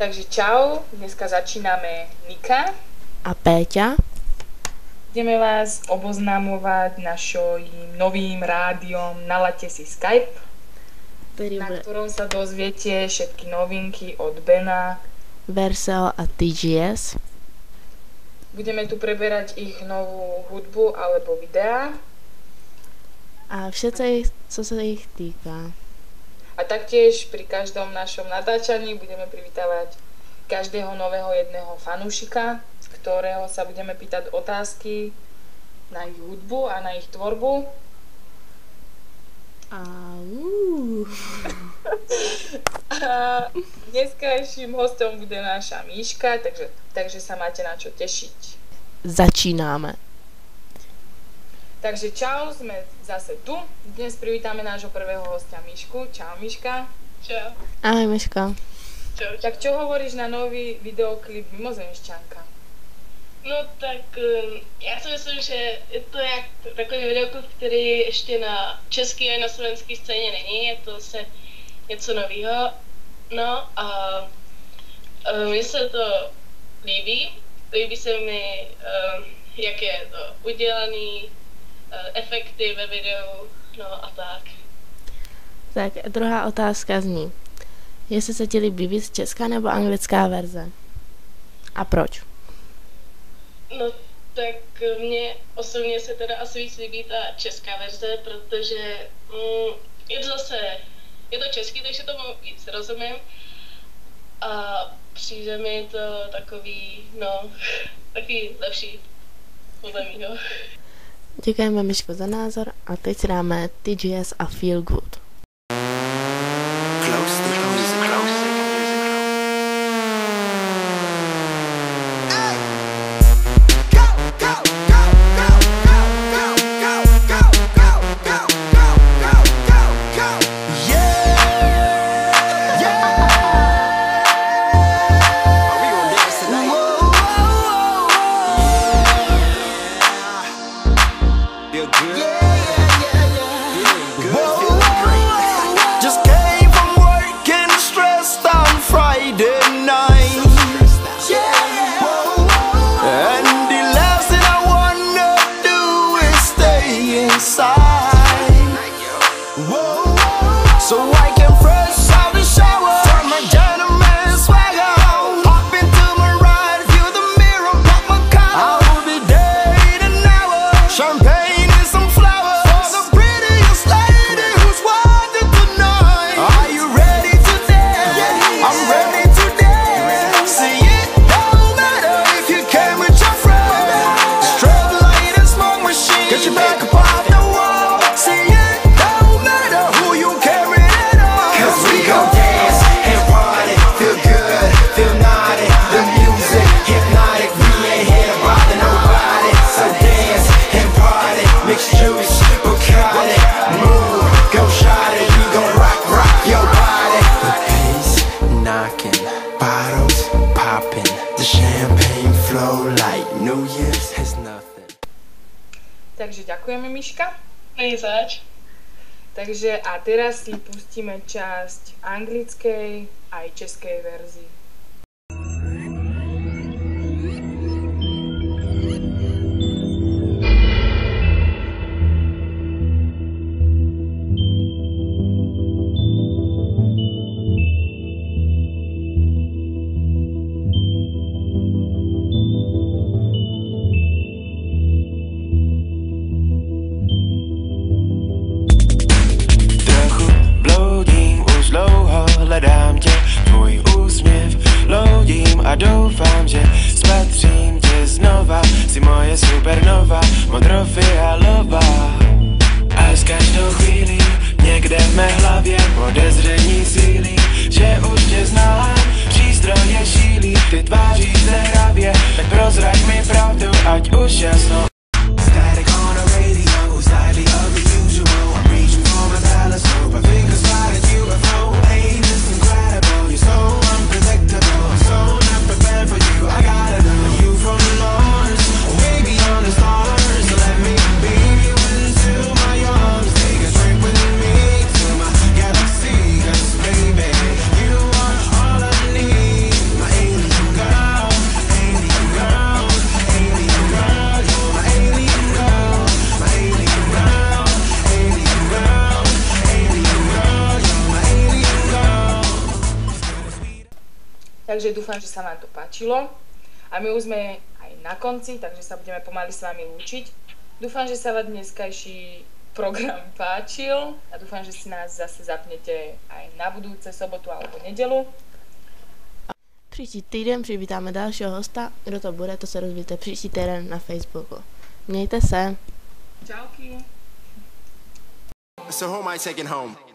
Takže čau, dneska začíname Nika a Péťa. Ideme vás oboznamovať našim novým rádiom Nalaďte si Skype, na ktorom sa dozviete všetky novinky od Bena, Vercel a TGS. Budeme tu preberať ich novú hudbu alebo videá. A všetko, co sa ich týka. A taktiež pri každom našom natáčaní budeme privítavať každého nového jedného fanúšika, z ktorého sa budeme pýtať otázky na ich hudbu a na ich tvorbu. A dneskajším hostom bude naša Míška, takže sa máte na čo tešiť. Začínáme. Takže čau, sme zase tu. Dnes privítame nášho prvého hostia Míšku. Čau Míška. Čau. Ahoj Míška. Čau. Tak čo hovoríš na nový videoklip Mimozemšťanka? No tak já si myslím, že je to takový videoklip, který ještě na české a na slovenské scéně není, je to zase něco nového. No a mně se to líbí se mi, jak je to udělaný, efekty ve videu, no a tak. Tak druhá otázka zní, jestli se ti líbí víc česká nebo anglická verze? A proč? No tak mně osobně se teda asi víc líbí ta česká verze, protože je to český, takže tomu víc rozumím a přijde mi to takový lepší podle mýho. Děkujeme Míško za názor a teď si dáme TGS a Feel Good. Takže ďakujeme, Miška. Nejzač. Takže a teraz si pustíme časť anglickej aj českej verzii. A doufám, že spatřím tě znova, si moje supernova, modrofialová. A s každou chvílí někde v mé hlavě podezření sílí, že už tě znám, přístroje šílí, ty tváří se hravě, tak prozrať mi pravdu, ať už jasno. Static on the radio, slightly of the usual, I'm reaching for my telescope, I think I spotted UFO. Hey, this is incredible, you're so unpredictable, so not prepared for you, I gotta know you from Mars, way beyond the stars, so let me beam you into my arms, take a trip with me to my galaxy, 'cause baby, you are all I need. Takže dúfam, že sa vám to páčilo. A my už sme aj na konci, takže sa budeme pomaly s vami lúčiť. Dúfam, že sa vám dneskajší program páčil a dúfam, že si nás zase zapnete aj na budúce sobotu alebo nedelu. Příští týden přivítáme dalšího hosta. Kdo to bude, to se dozvíte příští týden na Facebooku. Mějte se. Čauky. So who am I taking home?